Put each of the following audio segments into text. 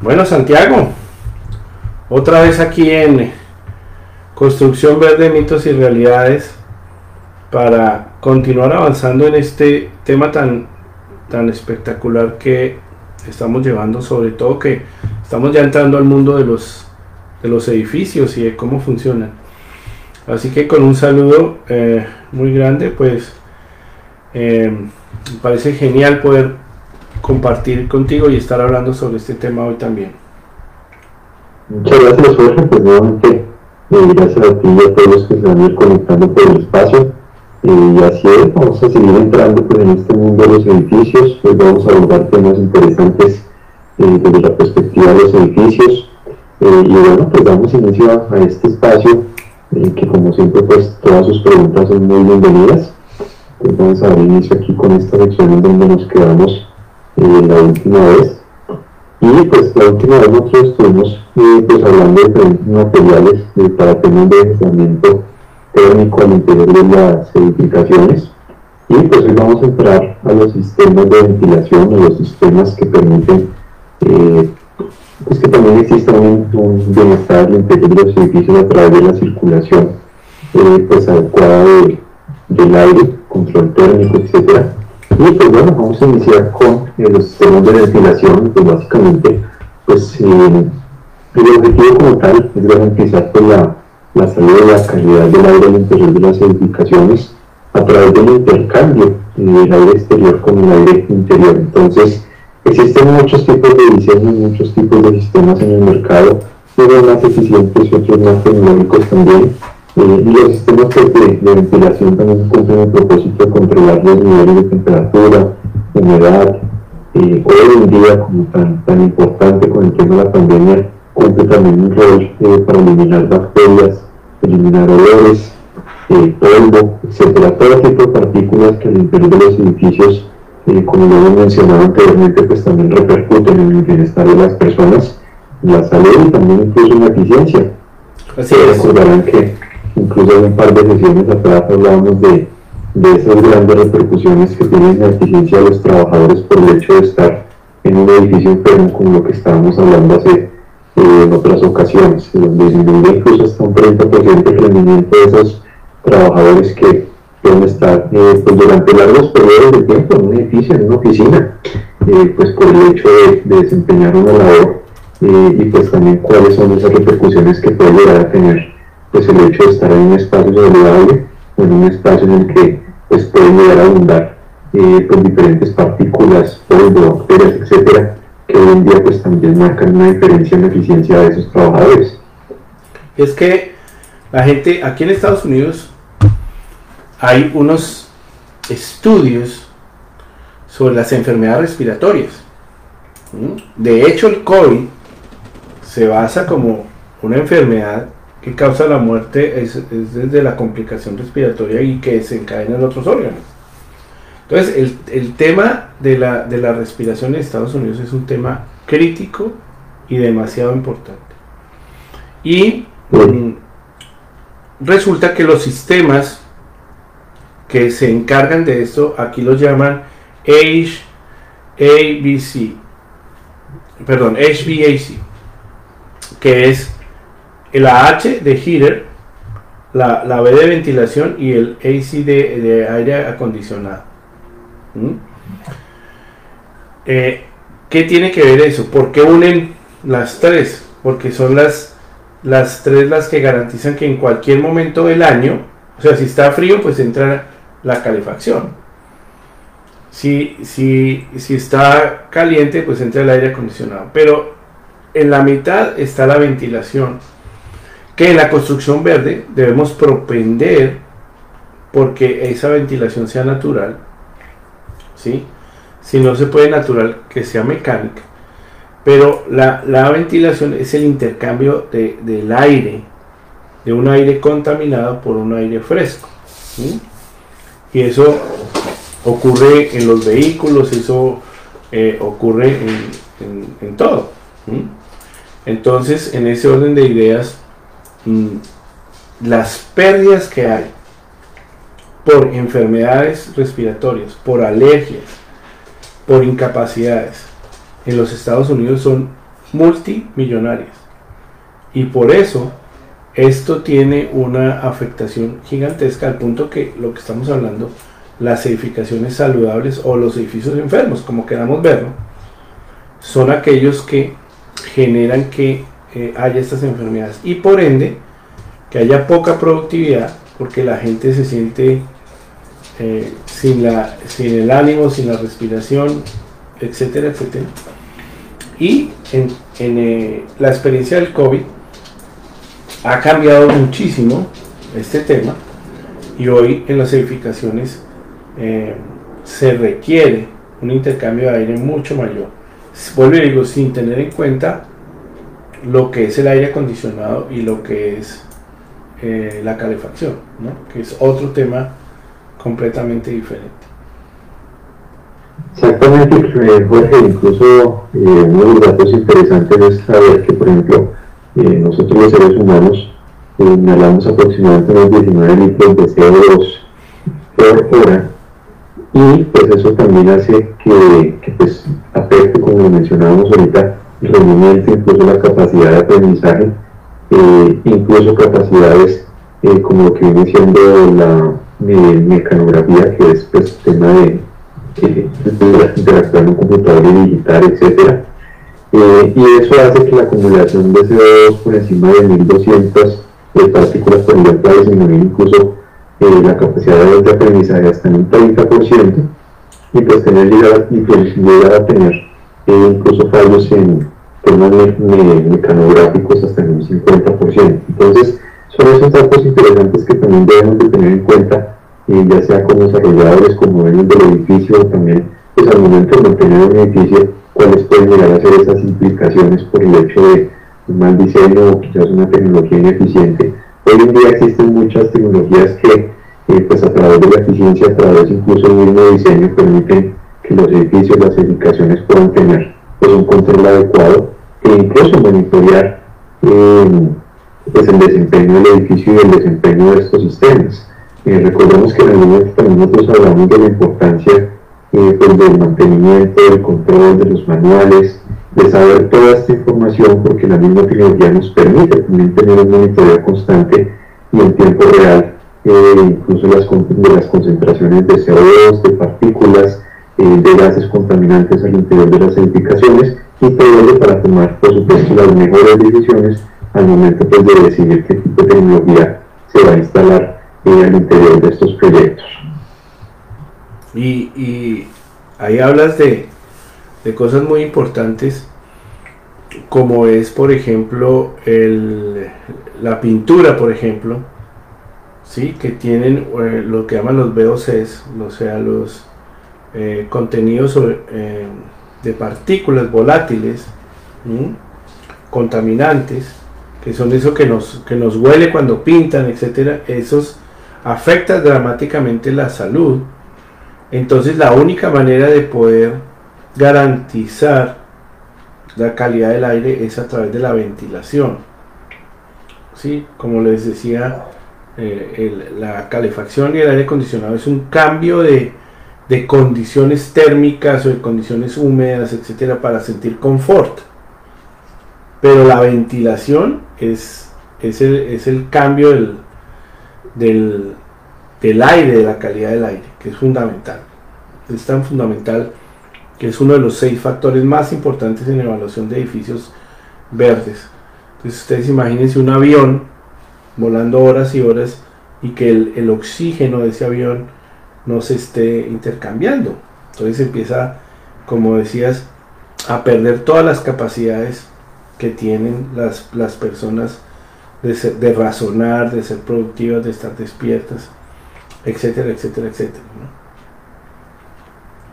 Bueno, Santiago, otra vez aquí en Construcción Verde, Mitos y Realidades, para continuar avanzando en este tema tan espectacular que estamos llevando, sobre todo que estamos ya entrando al mundo de los edificios y de cómo funcionan. Así que con un saludo muy grande, pues me parece genial poder compartir contigo y estar hablando sobre este tema hoy también. Muchas gracias, Jorge. Pues nuevamente, gracias a ti y a todos los que se van a ir conectando por el espacio. Y así es, vamos a seguir entrando pues, en este mundo de los edificios. Pues vamos a abordar temas interesantes desde la perspectiva de los edificios. Y bueno, pues damos inicio a este espacio que, como siempre, pues todas sus preguntas son muy bienvenidas. Pues vamos a dar inicio aquí con esta sección en donde nos quedamos la última vez. Y pues la última vez nosotros estuvimos pues hablando de diferentes materiales para temas de aislamiento térmico al interior de las edificaciones. Y pues hoy vamos a entrar a los sistemas de ventilación, a los sistemas que permiten pues que también exista un bienestar al interior de los edificios a través de la circulación pues adecuada del aire, control térmico, etcétera. Y pues bueno, vamos a iniciar con los sistemas de ventilación. Pues básicamente, pues el objetivo como tal es garantizar pues, la salud y la calidad del aire al interior de las edificaciones a través del intercambio del aire exterior con el aire interior. Entonces, existen muchos tipos de diseños, muchos tipos de sistemas en el mercado, unos más eficientes y otros más tecnológicos también. Y los sistemas de ventilación también cumplen el propósito de controlar los niveles de temperatura, humedad. Hoy en día, como tan importante con el tema de la pandemia, cumple también un rol para eliminar bacterias, eliminar olores, polvo, etcétera, todo tipo de partículas que al interior de los edificios, como lo hemos mencionado anteriormente, pues también repercuten en el bienestar de las personas, la salud y también incluso en la eficiencia. Así es. Recordarán que incluso en un par de sesiones atrás hablábamos de esas grandes repercusiones que tienen la eficiencia de los trabajadores por el hecho de estar en un edificio enfermo, como lo que estábamos hablando hace en otras ocasiones, donde disminuye incluso hasta un 30% el rendimiento de esos trabajadores que pueden estar pues durante largos periodos de tiempo en un edificio, en una oficina, pues por el hecho de desempeñar una labor y pues también cuáles son esas repercusiones que puede llegar a tener pues el hecho de estar en un espacio saludable o en un espacio en el que pues pueden llegar a abundar pues diferentes partículas, polvo, bacterias, etcétera, que hoy en día pues también marcan una diferencia en la eficiencia de esos trabajadores. Es que la gente, aquí en Estados Unidos, hay unos estudios sobre las enfermedades respiratorias. De hecho, el COVID se basa como una enfermedad que causa la muerte, es desde la complicación respiratoria y que desencadena en otros órganos. Entonces, el tema de la respiración en Estados Unidos es un tema crítico y demasiado importante. Y resulta que los sistemas que se encargan de esto, aquí los llaman HVAC, que es la H de heater, la B de ventilación y el AC de aire acondicionado. ¿Qué tiene que ver eso? ¿Por qué unen las tres? Porque son las tres las que garantizan que en cualquier momento del año, o sea, si está frío, pues entra la calefacción. Si está caliente, pues entra el aire acondicionado. Pero en la mitad está la ventilación, que en la construcción verde debemos propender porque esa ventilación sea natural, ¿sí? Si no se puede natural, que sea mecánica. Pero la ventilación es el intercambio del aire, de un aire contaminado por un aire fresco, ¿sí? Y eso ocurre en los vehículos, eso ocurre en todo, ¿sí? Entonces, en ese orden de ideas, las pérdidas que hay por enfermedades respiratorias, por alergias, por incapacidades, en los Estados Unidos son multimillonarias. Y por eso esto tiene una afectación gigantesca al punto que lo que estamos hablando, las edificaciones saludables o los edificios enfermos, como queramos verlo, son aquellos que generan que haya estas enfermedades y por ende que haya poca productividad porque la gente se siente sin el ánimo, sin la respiración, etcétera, etcétera. Y en la experiencia del COVID ha cambiado muchísimo este tema y hoy en las edificaciones se requiere un intercambio de aire mucho mayor. Vuelvo y digo, sin tener en cuenta lo que es el aire acondicionado y lo que es la calefacción, ¿no? Que es otro tema completamente diferente. Exactamente, Jorge, incluso uno de los datos interesantes es saber que, por ejemplo, nosotros los seres humanos inhalamos aproximadamente unos 19 litros de CO2 por hora y pues eso también hace que pues afecte, como lo mencionábamos ahorita, el rendimiento, incluso la capacidad de aprendizaje, incluso capacidades como lo que viene siendo la mecanografía, que es pues tema de interactuar en un computador y digital, etcétera. Y eso hace que la acumulación de CO2 por encima de 1200 partículas por ejemplo a disminuir incluso la capacidad de aprendizaje hasta en un 30% y pues llegar a tener incluso fallos en temas mecanográficos hasta en un 50%. Entonces son esos datos interesantes que también debemos de tener en cuenta, ya sea como desarrolladores, como dueños del edificio, o también pues al momento de mantener un edificio, cuáles pueden llegar a ser esas implicaciones por el hecho de un mal diseño o quizás una tecnología ineficiente. Hoy en día existen muchas tecnologías que pues a través de la eficiencia, a través incluso del mismo diseño, permiten que los edificios, las edificaciones puedan tener pues un control adecuado e incluso monitorear pues el desempeño del edificio y el desempeño de estos sistemas. Recordemos que en algún momento también nosotros hablamos de la importancia pues del mantenimiento, del control de los manuales, de saber toda esta información, porque la misma tecnología nos permite también tener un monitoreo constante y en tiempo real, incluso de las concentraciones de CO2, de partículas, de gases contaminantes al interior de las edificaciones, y todo ello para tomar, por supuesto, las mejores decisiones al momento pues, de decidir qué tipo de tecnología se va a instalar al interior de estos proyectos. Y ahí hablas de cosas muy importantes, como es, por ejemplo, la pintura, por ejemplo, ¿sí? Que tienen lo que llaman los VOCs, o sea, los contenidos de partículas volátiles, contaminantes, que son eso que nos huele cuando pintan, etcétera. Esos afectan dramáticamente la salud. Entonces la única manera de poder garantizar la calidad del aire es a través de la ventilación, ¿sí? Como les decía, la calefacción y el aire acondicionado es un cambio de condiciones térmicas o de condiciones húmedas, etcétera, para sentir confort. Pero la ventilación es el cambio del aire, de la calidad del aire, que es fundamental. Es tan fundamental que es uno de los 6 factores más importantes en la evaluación de edificios verdes. Entonces ustedes imagínense un avión volando horas y horas y que el oxígeno de ese avión no se esté intercambiando. Entonces empieza, como decías, a perder todas las capacidades que tienen las personas de razonar, de ser productivas, de estar despiertas, etcétera, etcétera, etcétera, ¿no?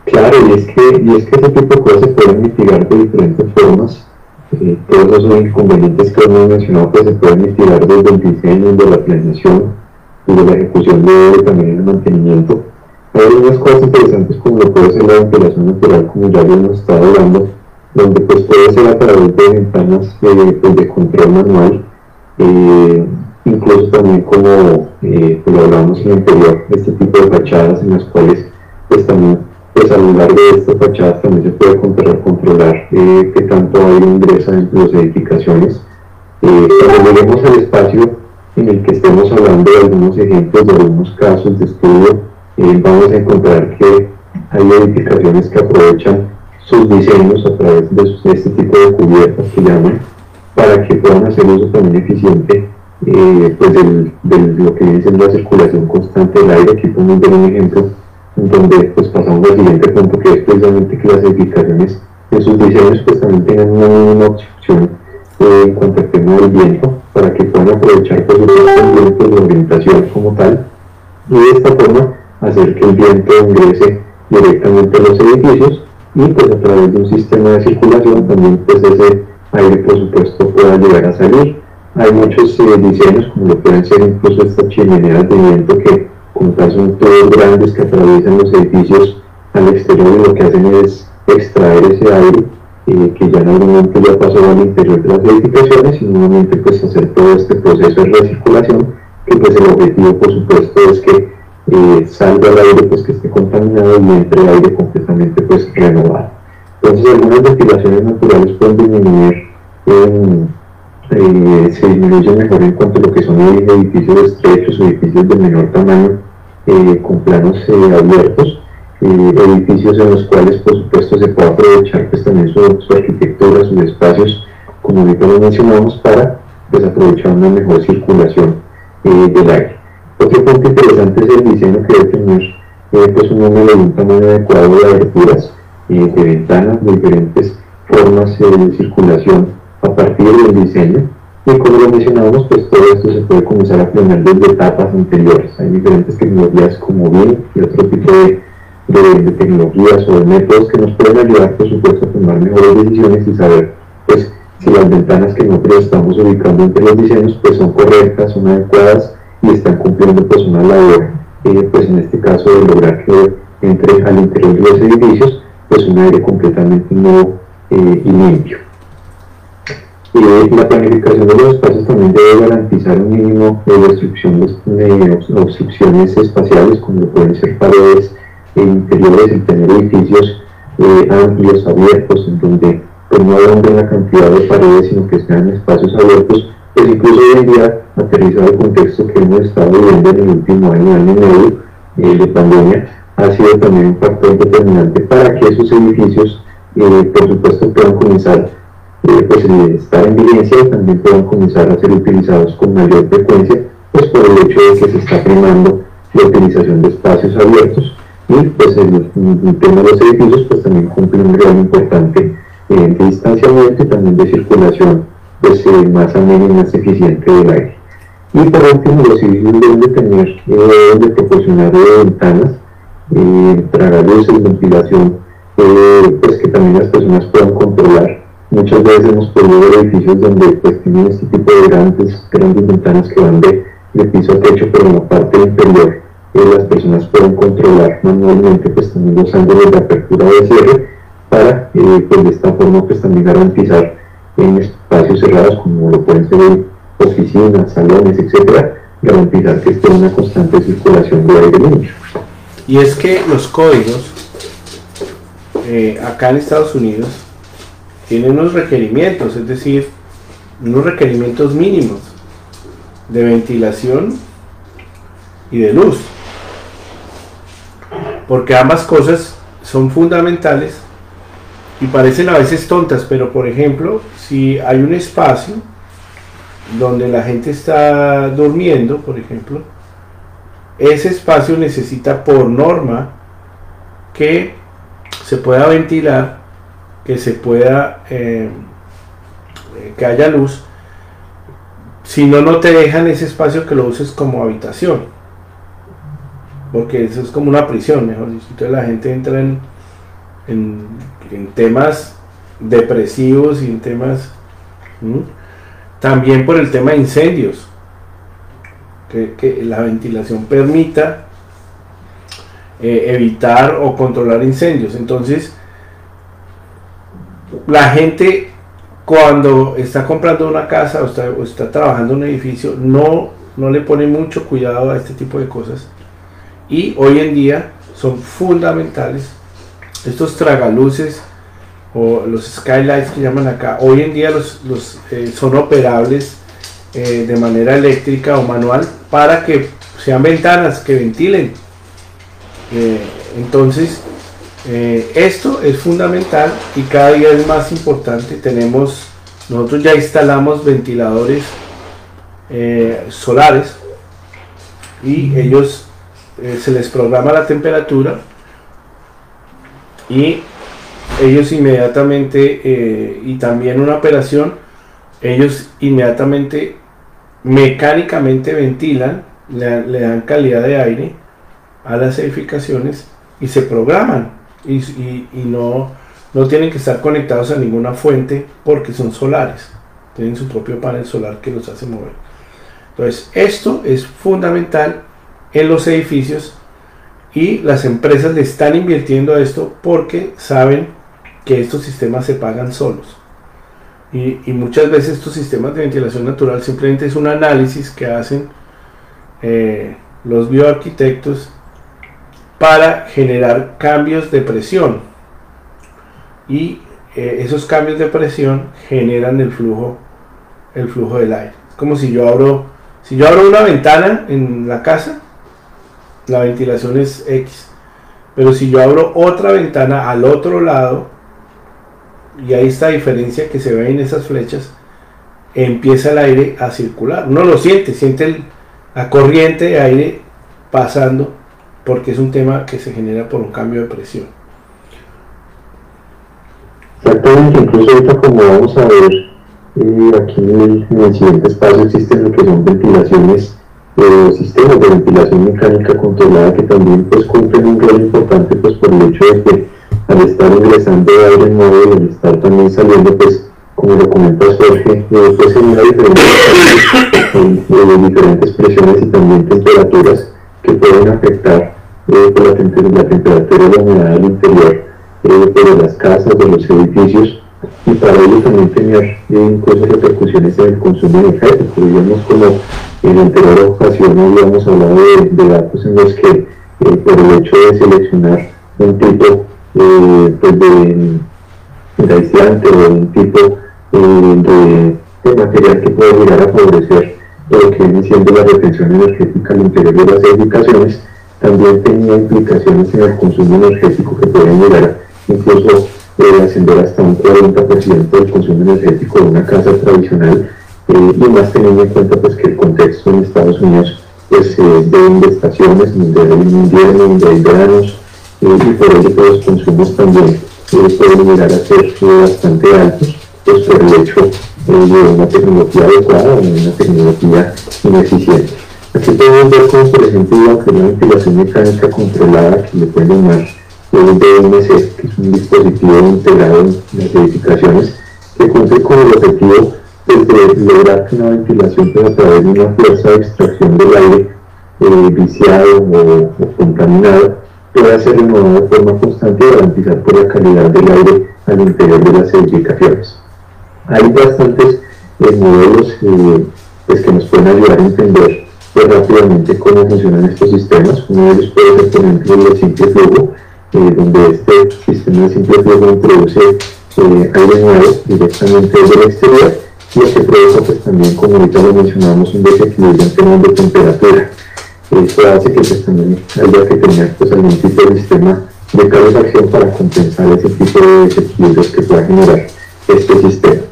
Claro, y es que ese tipo de cosas se pueden mitigar de diferentes formas. Todos esos inconvenientes que hemos mencionado pues se pueden mitigar desde el diseño, de la planeación, desde la ejecución de también el mantenimiento. Hay algunas cosas interesantes como lo puede ser la ventilación natural, como ya lo hemos estado hablando, donde pues puede ser a través de ventanas pues, de control manual, incluso también como pues lo hablamos en el anterior, este tipo de fachadas en las cuales pues también pues a lo largo de estas fachadas también se puede controlar qué tanto aire ingresa dentro de las edificaciones. Cuando lleguemos al espacio en el que estemos hablando de algunos ejemplos, de algunos casos de estudio, vamos a encontrar que hay edificaciones que aprovechan sus diseños a través de este tipo de cubiertas que llaman, para que puedan hacer uso también eficiente pues de lo que viene siendo la circulación constante del aire. Aquí podemos ver un ejemplo en donde pues pasamos al siguiente punto, que es precisamente que las edificaciones en sus diseños pues también tengan una mínima obstrucción en cuanto al tema del viento, para que puedan aprovechar pues, el viento de la orientación como tal, y de esta forma hacer que el viento ingrese directamente a los edificios, y pues a través de un sistema de circulación también pues ese aire por supuesto pueda llegar a salir. Hay muchos diseños, como lo pueden ser incluso estas chimeneas de viento, que como tal son tubos grandes que atraviesan los edificios al exterior, y lo que hacen es extraer ese aire que ya en algún momento ya pasó al interior de las edificaciones, y nuevamente pues hacer todo este proceso de recirculación, que pues el objetivo por supuesto es que salga el aire pues que esté contaminado y entre aire completamente pues renovado. Entonces algunas ventilaciones naturales pueden disminuir, se disminuye mejor en cuanto a lo que son edificios estrechos o edificios de menor tamaño, con planos abiertos, edificios en los cuales por supuesto se puede aprovechar pues también su arquitectura, sus espacios, como ahorita lo mencionamos, para pues aprovechar una mejor circulación del aire. Otro punto interesante es el diseño, que debe tener pues un número y un tamaño adecuado de aberturas, de ventanas de diferentes formas de circulación a partir del diseño. Y como lo mencionábamos, pues todo esto se puede comenzar a planear desde etapas anteriores. Hay diferentes tecnologías como BIM y otro tipo de tecnologías o de métodos que nos pueden ayudar, por supuesto, a tomar mejores decisiones y saber pues si las ventanas que nosotros estamos ubicando entre los diseños pues son correctas, son adecuadas y están cumpliendo pues una labor, pues en este caso de lograr que entre al interior de los edificios pues un aire completamente nuevo y limpio. La planificación de los espacios también debe garantizar un mínimo de obstrucciones espaciales, como pueden ser paredes interiores, el tener edificios amplios, abiertos, en donde pues, no abunde la cantidad de paredes, sino que sean espacios abiertos. Pues incluso hoy en día, aterrizado el contexto que hemos estado viviendo en el último año y medio de pandemia, ha sido también un factor determinante para que esos edificios, por supuesto, puedan comenzar pues estar en vigencia, y también puedan comenzar a ser utilizados con mayor frecuencia, pues por el hecho de que se está primando la utilización de espacios abiertos, y pues el tema de los edificios pues también cumple un rol importante de distanciamiento y también de circulación pues más amena y más eficiente del aire. Y por último, los edificios deben de proporcionar ventanas, tragaluces, ventilación, pues que también las personas puedan controlar. Muchas veces hemos podido ver edificios donde pues tienen este tipo de grandes ventanas que van de piso a techo, pero en la parte inferior las personas pueden controlar manualmente pues también los ángulos de apertura o de cierre, para pues de esta forma pues también garantizar en espacios cerrados, como lo pueden ser oficinas, salones, etcétera, garantizar que esté una constante circulación de aire limpio. Y es que los códigos acá en Estados Unidos tienen unos requerimientos, es decir, unos requerimientos mínimos de ventilación y de luz, porque ambas cosas son fundamentales y parecen a veces tontas, pero por ejemplo, si hay un espacio donde la gente está durmiendo, por ejemplo, ese espacio necesita por norma que se pueda ventilar, que se pueda que haya luz. Si no, no te dejan ese espacio que lo uses como habitación, porque eso es como una prisión, mejor dicho. Entonces la gente entra en temas depresivos y en temas también por el tema de incendios, que la ventilación permita evitar o controlar incendios. Entonces la gente cuando está comprando una casa o está trabajando en un edificio, no le pone mucho cuidado a este tipo de cosas. Y hoy en día son fundamentales. Estos tragaluces o los skylights que llaman acá, hoy en día son operables de manera eléctrica o manual para que sean ventanas que ventilen. Entonces, esto es fundamental y cada día es más importante. Nosotros ya instalamos ventiladores solares y ellos se les programa la temperatura y ellos inmediatamente y también una operación, ellos inmediatamente mecánicamente ventilan, le dan calidad de aire a las edificaciones y se programan y no tienen que estar conectados a ninguna fuente porque son solares, tienen su propio panel solar que los hace mover. Entonces esto es fundamental en los edificios y las empresas le están invirtiendo a esto porque saben que estos sistemas se pagan solos y muchas veces estos sistemas de ventilación natural simplemente es un análisis que hacen los bioarquitectos para generar cambios de presión y esos cambios de presión generan el flujo del aire. Es como si yo abro una ventana en la casa, la ventilación es X, pero si yo abro otra ventana al otro lado y hay esta diferencia que se ve en esas flechas, empieza el aire a circular. Uno lo siente la corriente de aire pasando, porque es un tema que se genera por un cambio de presión. Exactamente, incluso ahorita como vamos a ver aquí en el siguiente espacio existen lo que son ventilaciones, sistemas de ventilación mecánica controlada que también pues cumplen un rol importante pues por el hecho de que al estar ingresando aire nuevo y al estar también saliendo pues como lo comenta Jorge, pues genera diferentes presiones y también temperaturas que pueden afectar por la temperatura y la humedad del interior de las casas, de los edificios, y para ello también tener incluso repercusiones en el consumo energético. Digamos, como en anterior ocasión habíamos hablado de datos en los que por el hecho de seleccionar un tipo pues de aislante o un tipo de material que puede llegar a favorecer lo que viene siendo la retención energética al interior de las edificaciones, también tenía implicaciones en el consumo energético que pueden llegar incluso ascender hasta un 40% del consumo energético de una casa tradicional, y más teniendo en cuenta pues que el contexto en Estados Unidos pues de estaciones, donde hay invierno, donde hay veranos, y por ello pues, los consumos también pueden llegar a ser bastante altos, pues por el hecho de una tecnología adecuada o una tecnología ineficiente. Aquí podemos ver como por ejemplo una ventilación mecánica controlada que le pueden llamar DMC, que es un dispositivo integrado en las edificaciones que cumple con el objetivo de lograr que una ventilación pues, a través de una fuerza de extracción del aire viciado o contaminado pueda ser renovado de forma constante y garantizar por la calidad del aire al interior de las edificaciones. Hay bastantes modelos pues, que nos pueden ayudar a entender pues, rápidamente cómo funcionan estos sistemas. Uno de ellos puede ser, por ejemplo, el de simple flujo, donde este sistema de simple flujo introduce aire nuevo directamente desde el exterior, y lo que provoca pues, también, como ahorita lo mencionamos, un desequilibrio en términos de temperatura. Esto hace que pues, también haya que tener pues, algún tipo de sistema de calefacción para compensar ese tipo de desequilibrios que pueda generar este sistema.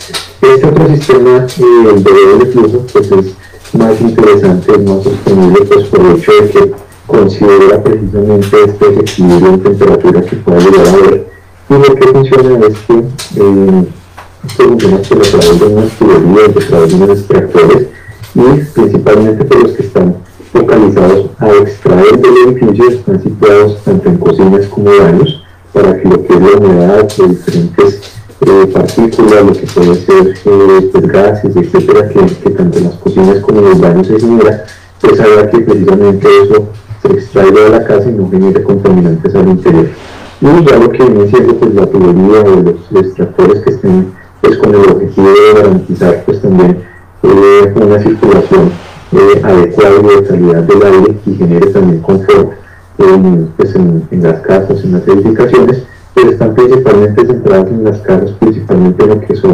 Este otro sistema, el de doble flujo, pues es más interesante, es más sostenible, pues por el hecho de que considera precisamente este desequilibrio en temperatura que pueda llegar a haber, y lo que funciona es que funciona a través de unas tuberías, a través de unos extractores, y principalmente por los que están focalizados a extraer del edificio, están situados tanto en cocinas como baños, para que lo que es la humedad, de diferentes partículas, lo que puede ser pues, gases, etcétera, que tanto en las cocinas como en los baños se genera, pues haga que precisamente eso se extraiga de la casa y no genere contaminantes al interior. Y ya lo que viene siendo pues, la tubería o los extractores que estén pues con el objetivo de garantizar pues también una circulación adecuada y de calidad del aire y genere también confort pues en las casas, en las edificaciones, pero están principalmente centradas en las casas, principalmente en lo que son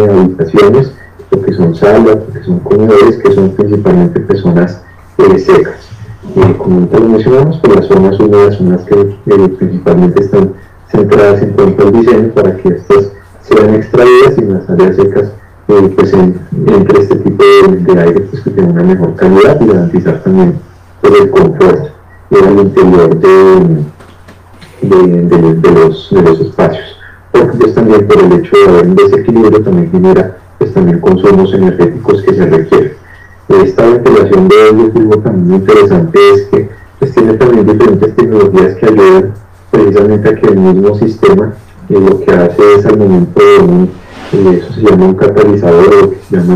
habitaciones, lo que son salas, lo que son comedores, que son principalmente personas secas. Como antes lo mencionamos, pues las zonas húmedas son las que principalmente están centradas en cuanto al diseño para que estas sean extraídas y en las áreas secas pues entre este tipo de aire pues, que tenga una mejor calidad y garantizar también pues, el confort al interior de los espacios, porque pues también por el hecho de haber un desequilibrio también genera pues también consumos energéticos que se requieren. Esta ventilación de doble flujo también muy interesante es que pues, tiene también diferentes tecnologías que ayudan precisamente a que el mismo sistema lo que hace es al momento de eso se llama un catalizador, o lo que se llama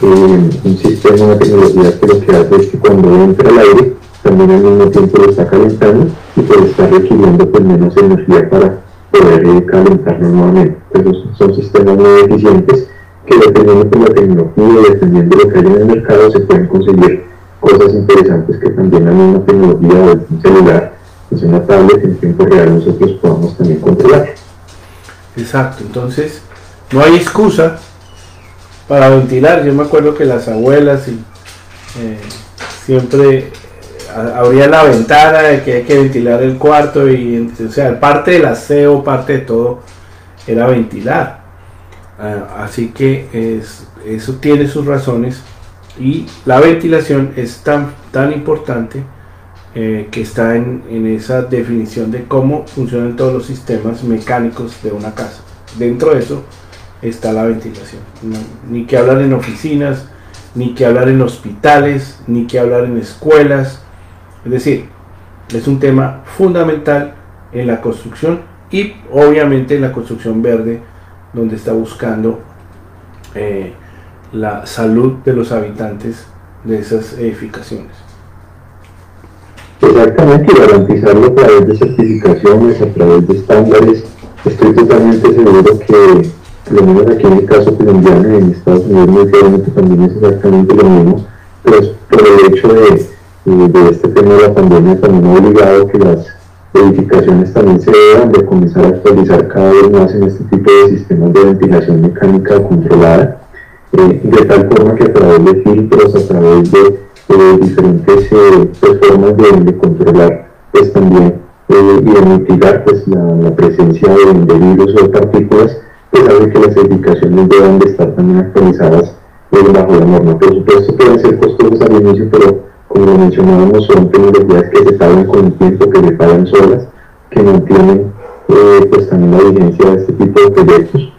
un sistema, una tecnología que lo que hace es que cuando entra el aire también al mismo tiempo lo está calentando y pues está requiriendo pues menos energía para poder calentarlo nuevamente. Entonces son sistemas muy eficientes que dependiendo de la tecnología y dependiendo de lo que hay en el mercado se pueden conseguir cosas interesantes que también la misma tecnología o un celular, pues una tablet en tiempo real nosotros podamos también controlar. Exacto, entonces no hay excusa para ventilar. Yo me acuerdo que las abuelas siempre abría la ventana de que hay que ventilar el cuarto y o sea, parte del aseo, parte de todo era ventilar. Así que eso tiene sus razones y la ventilación es tan importante que está en esa definición de cómo funcionan todos los sistemas mecánicos de una casa. Dentro de eso está la ventilación. Ni que hablar en oficinas, ni que hablar en hospitales, ni que hablar en escuelas. Es decir, es un tema fundamental en la construcción y obviamente en la construcción verde, donde está buscando la salud de los habitantes de esas edificaciones. Exactamente, y garantizarlo a través de certificaciones, a través de estándares. Estoy totalmente seguro que, por lo menos aquí en el caso colombiano y en Estados Unidos muy claramente también es exactamente lo mismo, pero es por el hecho de este tema de la pandemia también ha obligado que las edificaciones también se deban de comenzar a actualizar cada vez más en este tipo de sistemas de ventilación mecánica controlada, de tal forma que a través de filtros, a través de diferentes formas de controlar pues también y de mitigar pues la presencia de virus o de partículas, pues hace que las edificaciones deban de estar también actualizadas bajo la norma. Por supuesto pueden ser costosas al inicio, pero como lo mencionábamos, son tecnologías que se pagan con el tiempo, que se pagan solas, que mantienen pues también la vigencia de este tipo de proyectos.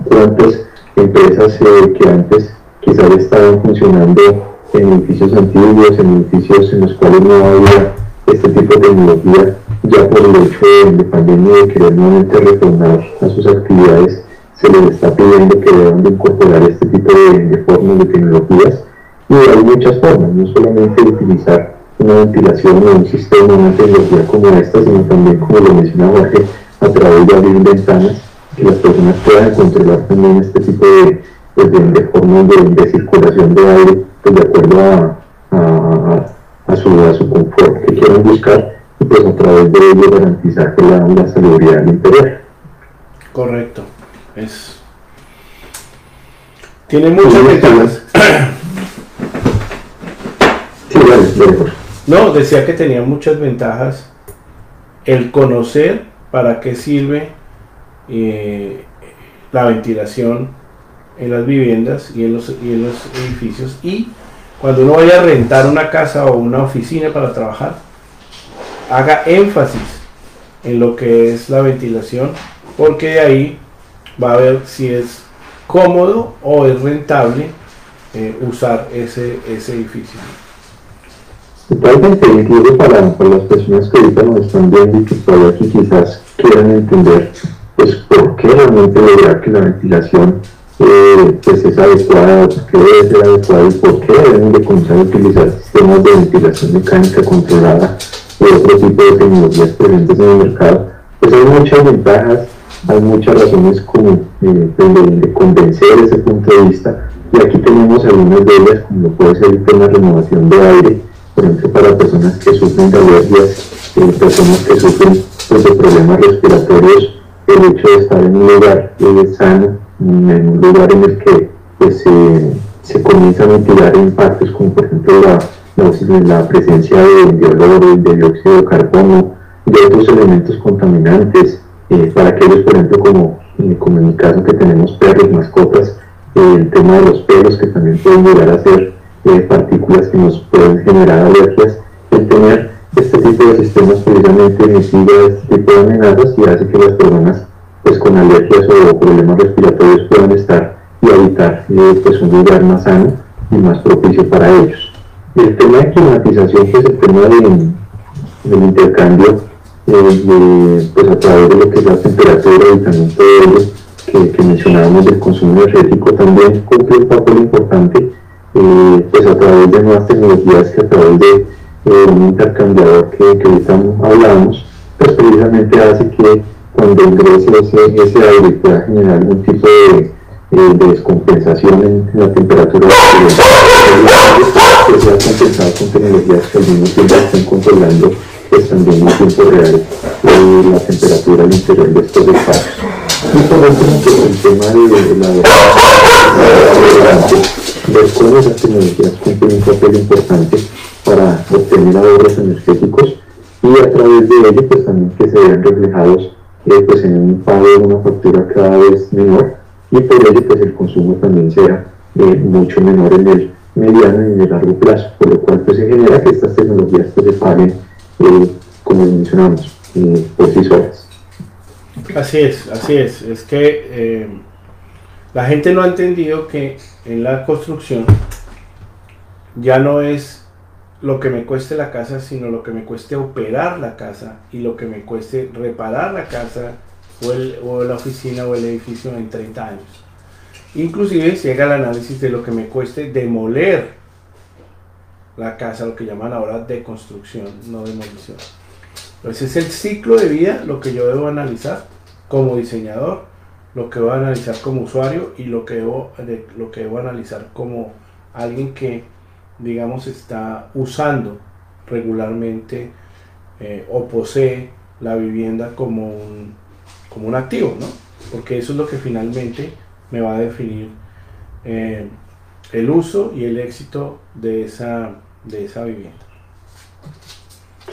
¿Cuántas empresas que antes quizás estaban funcionando en edificios antiguos, en edificios en los cuales no había este tipo de tecnología, ya por el hecho de pandemia de querer nuevamente retornar a sus actividades, se les está pidiendo que deban de incorporar este tipo de formas de tecnologías? Y hay muchas formas, no solamente utilizar una ventilación o un sistema, una tecnología como esta, sino también, como lo menciona Jorge, a través de abrir ventanas, que las personas puedan controlar también este tipo de formas de circulación de aire, pues de acuerdo a su confort que quieran buscar, y pues a través de ello garantizar la salubridad del interior. Correcto. Tiene muchas ventajas. Sí, vale. No, decía que tenía muchas ventajas el conocer para qué sirve la ventilación en las viviendas y en los edificios, y cuando uno vaya a rentar una casa o una oficina para trabajar, haga énfasis en lo que es la ventilación, porque de ahí va a ver si es cómodo o es rentable usar ese edificio. Totalmente, incluso para las personas que ahorita nos están viendo y que todavía aquí quizás quieran entender pues por qué realmente lograr que la ventilación pues es adecuada, por qué debe ser adecuada y por qué deben de comenzar a utilizar sistemas de ventilación mecánica controlada y otro tipo de tecnologías presentes en el mercado. Pues hay muchas ventajas hay muchas razones como de convencer ese punto de vista, y aquí tenemos algunas de ellas, como puede ser el tema de renovación de aire, por ejemplo, para personas que sufren de alergias, personas que sufren pues, de problemas respiratorios, el hecho de estar en un lugar sano, en un lugar en el que pues, se comienzan a mitigar impactos como por ejemplo la presencia de olor, de dióxido de carbono, de otros elementos contaminantes, para aquellos por ejemplo como en mi caso que tenemos perros, mascotas, el tema de los pelos que también pueden llegar a ser partículas que nos pueden generar alergias, el tener este tipo de sistemas precisamente mitiga este tipo de amenazas y hace que las personas pues con alergias o problemas respiratorios puedan estar y habitar pues un lugar más sano y más propicio para ellos. El tema de climatización, pues el tema del intercambio pues a través de lo que es la temperatura y también todo ello que mencionábamos del consumo energético también cumple un papel importante pues a través de nuevas tecnologías que a través de un intercambiador que ahorita hablábamos, pues precisamente hace que cuando ingrese ese aire pueda generar algún tipo de descompensación en la temperatura que sea compensado con tecnologías que al mismo tiempo estén controlando pues también en tiempo real la temperatura al interior de estos espacios. Y por último, pues el tema de ver cómo esas tecnologías cumplen un papel importante para obtener ahorros energéticos y a través de ello pues también que se vean reflejados pues en un pago de una factura cada vez menor y por ello pues el consumo también sea mucho menor en el mediano y en el largo plazo, por lo cual pues se genera que estas tecnologías pues se paguen como mencionamos por sí solas. Así es que la gente no ha entendido que en la construcción ya no es lo que me cueste la casa, sino lo que me cueste operar la casa y lo que me cueste reparar la casa o la oficina o el edificio en 30 años. Inclusive llega el análisis de lo que me cueste demoler la casa, lo que llaman ahora deconstrucción, no demolición. Entonces es el ciclo de vida lo que yo debo analizar como diseñador, lo que debo analizar como usuario y lo que debo analizar como alguien que, digamos, está usando regularmente o posee la vivienda como un activo, ¿no? Porque eso es lo que finalmente me va a definir el uso y el éxito de esa vivienda.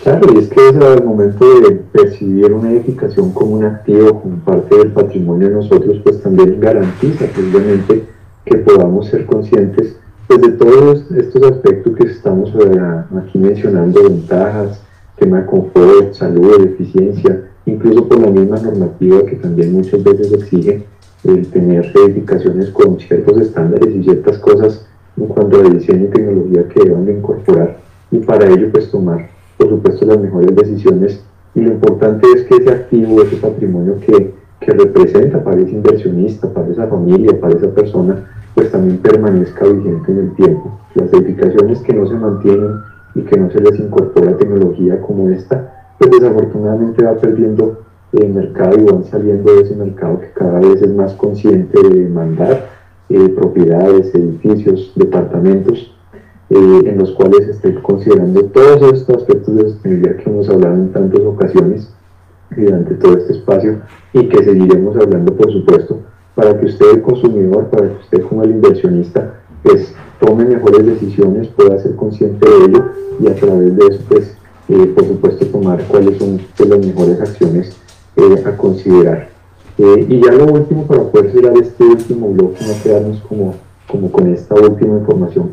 Claro, y es que es el momento de percibir una edificación como un activo, como parte del patrimonio de nosotros, pues también garantiza precisamente que podamos ser conscientes pues, de todos estos aspectos que estamos aquí mencionando, ventajas, tema de confort, salud, eficiencia, incluso por la misma normativa que también muchas veces exige el tener edificaciones con ciertos estándares y ciertas cosas en cuanto a diseño y tecnología que deben de incorporar y para ello pues tomar por supuesto las mejores decisiones y lo importante es que ese activo, ese patrimonio que representa para ese inversionista, para esa familia, para esa persona, pues también permanezca vigente en el tiempo. Las edificaciones que no se mantienen y que no se les incorpora tecnología como esta, pues desafortunadamente va perdiendo el mercado y van saliendo de ese mercado que cada vez es más consciente de demandar propiedades, edificios, departamentos, en los cuales estoy considerando todos estos aspectos de sostenibilidad que hemos hablado en tantas ocasiones durante todo este espacio y que seguiremos hablando por supuesto para que usted el consumidor, para que usted como el inversionista pues tome mejores decisiones, pueda ser consciente de ello y a través de eso pues por supuesto tomar cuáles son pues, las mejores acciones a considerar. Y ya lo último para poder cerrar este último bloque, no quedarnos como con esta última información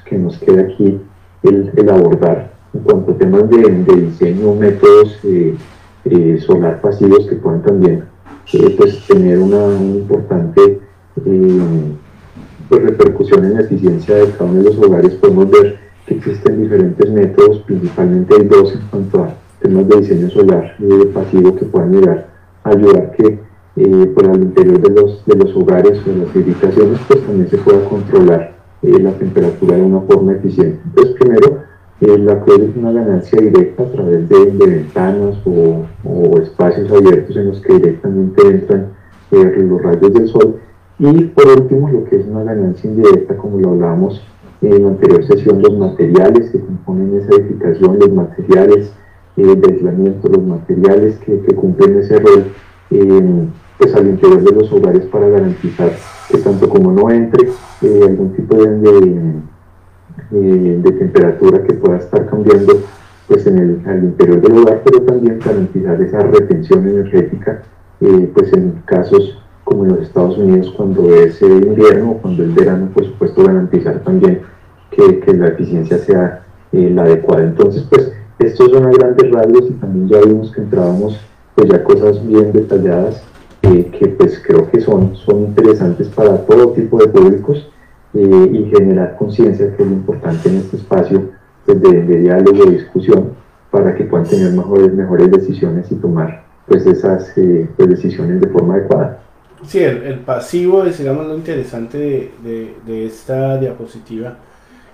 que nos queda aquí el abordar en cuanto a temas de diseño, métodos solar pasivos que puedan también pues tener una importante pues repercusión en la eficiencia de cada uno de los hogares. Podemos ver que existen diferentes métodos, principalmente hay dos en cuanto a temas de diseño solar pasivo que puedan llegar a ayudar que por al interior de los hogares o de las edificaciones pues también se pueda controlar la temperatura de una forma eficiente. Entonces primero la cual es una ganancia directa a través de ventanas o o espacios abiertos en los que directamente entran los rayos del sol. Y por último, lo que es una ganancia indirecta, como lo hablábamos en la anterior sesión, los materiales que componen esa edificación, los materiales de aislamiento, los materiales que cumplen ese rol pues al interior de los hogares para garantizar que tanto como no entre algún tipo de temperatura que pueda estar cambiando pues al interior del hogar, pero también garantizar esa retención energética pues en casos como en los Estados Unidos cuando es invierno o cuando es verano, por supuesto garantizar también que la eficiencia sea la adecuada. Entonces pues estos son a grandes rasgos y también ya vimos que entrábamos pues ya cosas bien detalladas que pues creo que son interesantes para todo tipo de públicos y generar conciencia, que es lo importante en este espacio pues, de diálogo, de discusión, para que puedan tener mejores decisiones y tomar pues esas pues, decisiones de forma adecuada. Sí, el pasivo es, digamos, lo interesante de esta diapositiva,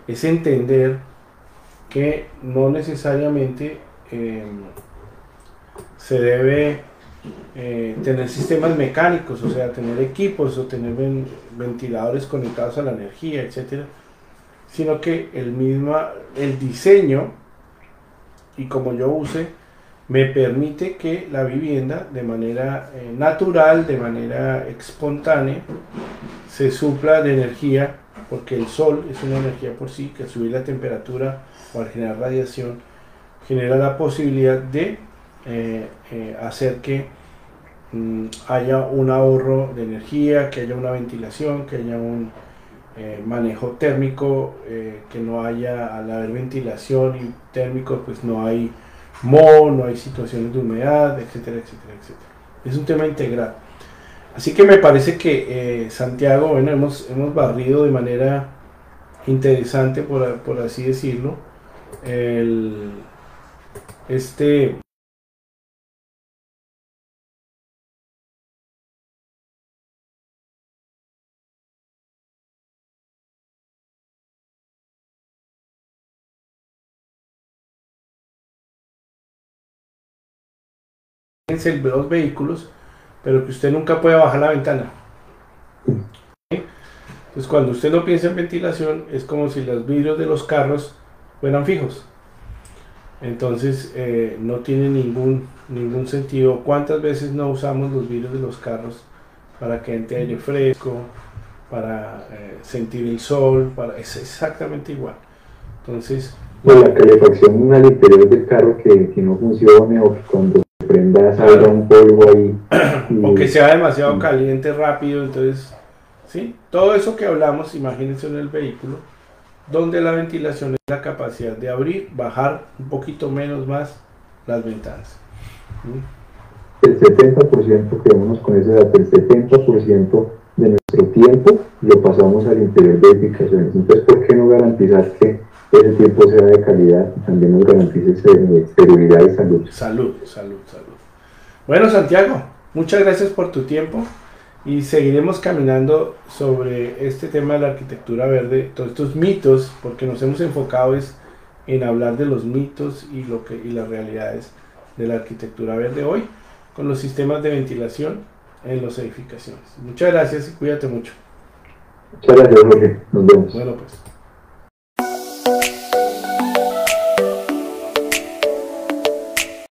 es entender que no necesariamente se debe tener sistemas mecánicos, o sea, tener equipos o tener ventiladores conectados a la energía, etcétera, sino que el diseño y como yo use me permite que la vivienda de manera natural, de manera espontánea, se supla de energía, porque el sol es una energía por sí, que al subir la temperatura o al generar radiación genera la posibilidad de hacer que haya un ahorro de energía, que haya una ventilación, que haya un manejo térmico, que no haya, al haber ventilación y térmico, pues no hay moho, no hay situaciones de humedad, etcétera, etcétera, etcétera. Es un tema integral. Así que me parece que Santiago, bueno, hemos barrido de manera interesante, por así decirlo, este los vehículos, pero que usted nunca puede bajar la ventana. Entonces, cuando usted no piensa en ventilación, es como si los vidrios de los carros fueran fijos. Entonces, no tiene ningún sentido. ¿Cuántas veces no usamos los vidrios de los carros para que entre aire fresco, para sentir el sol? Es exactamente igual. Entonces, pues la calefacción al interior del carro que no funcione, o que cuando se prenda salga un polvo ahí. O que sea demasiado caliente rápido, entonces, ¿sí? Todo eso que hablamos, imagínense en el vehículo, donde la ventilación es la capacidad de abrir, bajar un poquito menos más las ventanas. El 70%, quedémonos con ese dato, el 70% de nuestro tiempo lo pasamos al interior de edificaciones. Entonces, ¿por qué no garantizar que ese tiempo sea de calidad y también nos garantice seguridad y salud? Salud. Bueno, Santiago, muchas gracias por tu tiempo y seguiremos caminando sobre este tema de la arquitectura verde, todos estos mitos, porque nos hemos enfocado en hablar de los mitos y las realidades de la arquitectura verde hoy con los sistemas de ventilación en las edificaciones. Muchas gracias y cuídate mucho. Muchas gracias, Jorge. Nos vemos. Bueno, pues.